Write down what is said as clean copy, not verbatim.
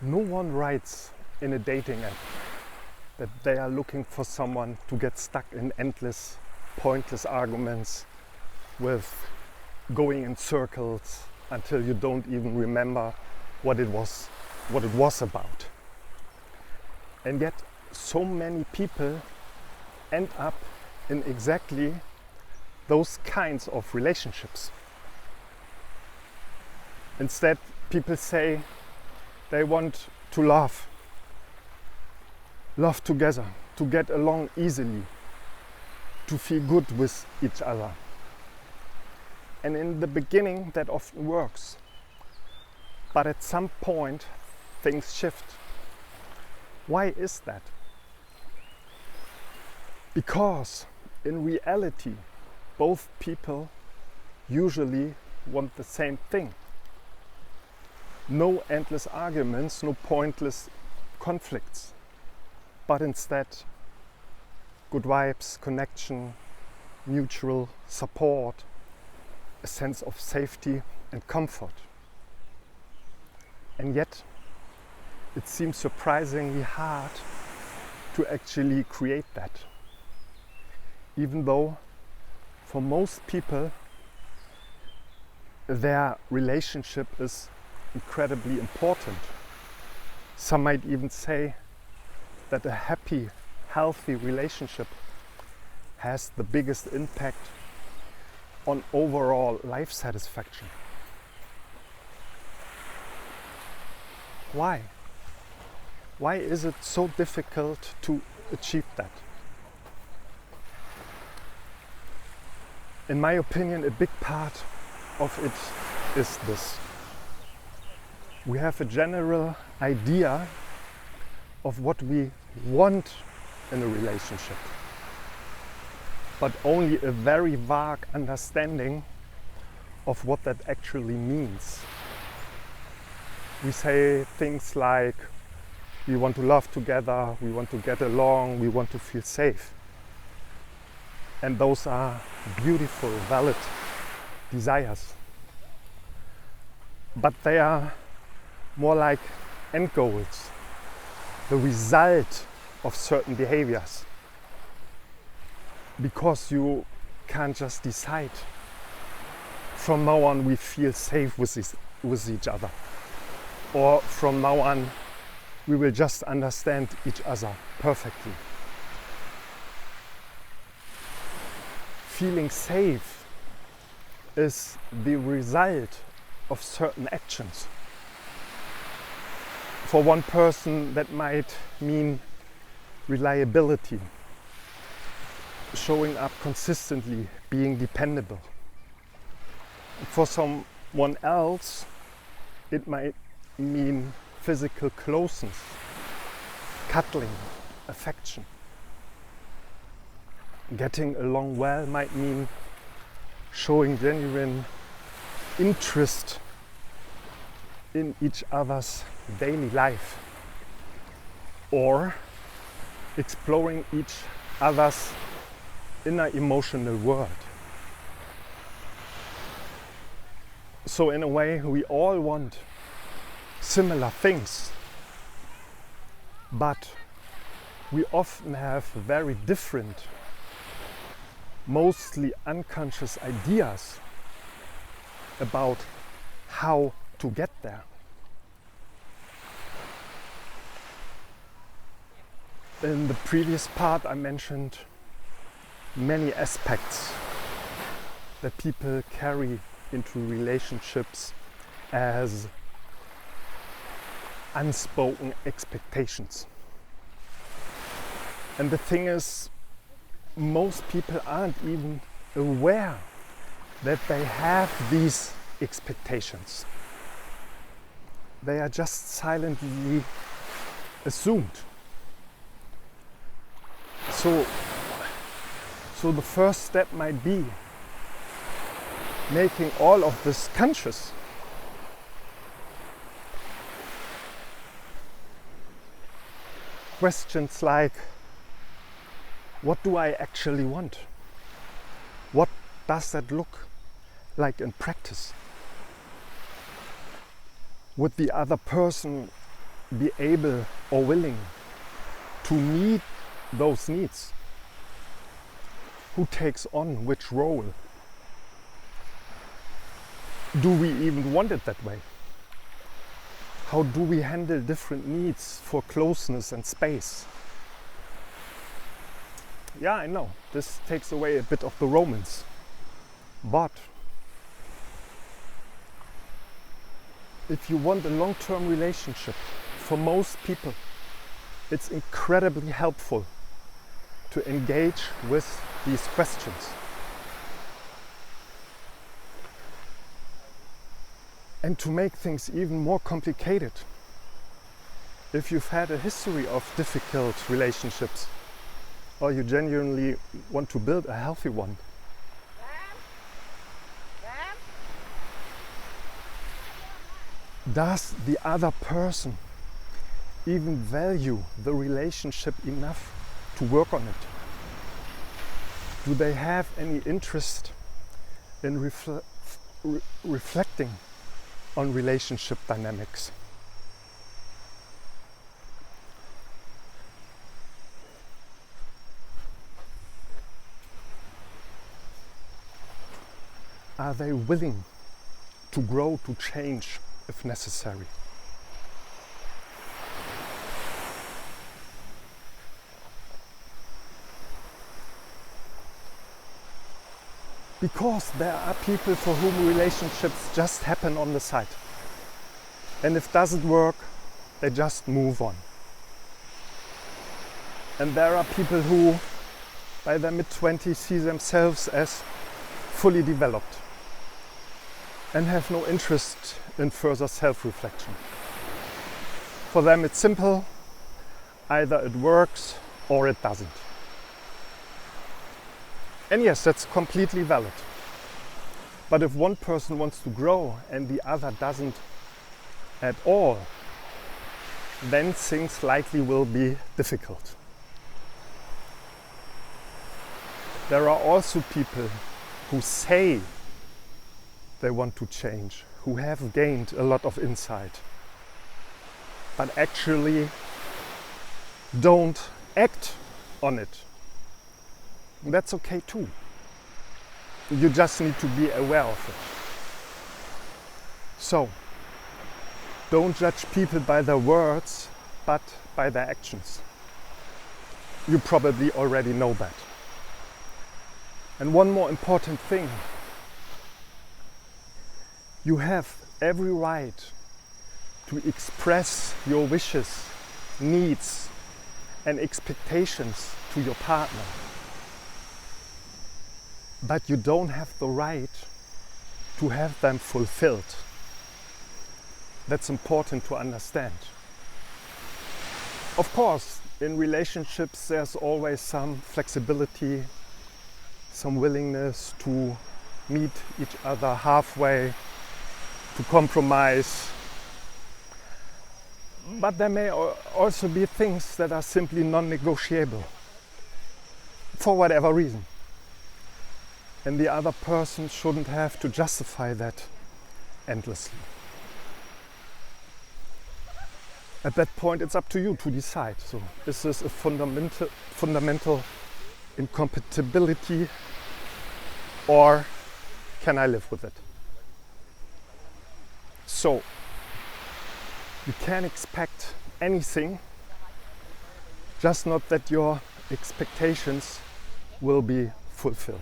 No one writes in a dating app that they are looking for someone to get stuck in endless, pointless arguments with going in circles until you don't even remember what it was about. And yet so many people end up in exactly those kinds of relationships. Instead, people say they want to love together, to get along easily, to feel good with each other. And in the beginning that often works. But at some point things shift. Why is that? Because in reality both people usually want the same thing. No endless arguments, no pointless conflicts, but instead good vibes, connection, mutual support, a sense of safety and comfort. And yet it seems surprisingly hard to actually create that. Even though for most people their relationship is incredibly important. Some might even say that a happy, healthy relationship has the biggest impact on overall life satisfaction. Why? Why is it so difficult to achieve that? In my opinion, a big part of it is this. We have a general idea of what we want in a relationship, but only a very vague understanding of what that actually means. We say things like, we want to love together, we want to get along, we want to feel safe. And those are beautiful, valid desires. But they are more like end goals, the result of certain behaviors. Because you can't just decide, from now on we feel safe with each other. Or from now on we will just understand each other perfectly. Feeling safe is the result of certain actions. For one person that might mean reliability, showing up consistently, being dependable. For someone else it might mean physical closeness, cuddling, affection. Getting along well might mean showing genuine interest in each other's daily life, or exploring each other's inner emotional world. So in a way we all want similar things, but we often have very different, mostly unconscious ideas about how to get there. In the previous part I mentioned many aspects that people carry into relationships as unspoken expectations. And the thing is, most people aren't even aware that they have these expectations. They are just silently assumed. So the first step might be making all of this conscious. Questions like, what do I actually want? What does that look like in practice? Would the other person be able or willing to meet those needs? Who takes on which role? Do we even want it that way? How do we handle different needs for closeness and space? Yeah, I know, this takes away a bit of the romance, but if you want a long-term relationship, for most people, it's incredibly helpful to engage with these questions. And to make things even more complicated, if you've had a history of difficult relationships, or you genuinely want to build a healthy one, does the other person even value the relationship enough to work on it? Do they have any interest in reflecting on relationship dynamics? Are they willing to grow, to change if necessary? Because there are people for whom relationships just happen on the side. And if it doesn't work, they just move on. And there are people who, by their mid-20s, see themselves as fully developed and have no interest in further self-reflection. For them it's simple, either it works or it doesn't. And yes, that's completely valid. But if one person wants to grow and the other doesn't at all, then things likely will be difficult. There are also people who say they want to change, who have gained a lot of insight, but actually don't act on it. That's okay too. You just need to be aware of it. So, don't judge people by their words, but by their actions. You probably already know that. And one more important thing. You have every right to express your wishes, needs, and expectations to your partner. But you don't have the right to have them fulfilled. That's important to understand. Of course, in relationships there's always some flexibility, some willingness to meet each other halfway, to compromise. But there may also be things that are simply non-negotiable, for whatever reason. And the other person shouldn't have to justify that endlessly. At that point, it's up to you to decide. So, is this a fundamental incompatibility, or can I live with it? So, you can expect anything, just not that your expectations will be fulfilled.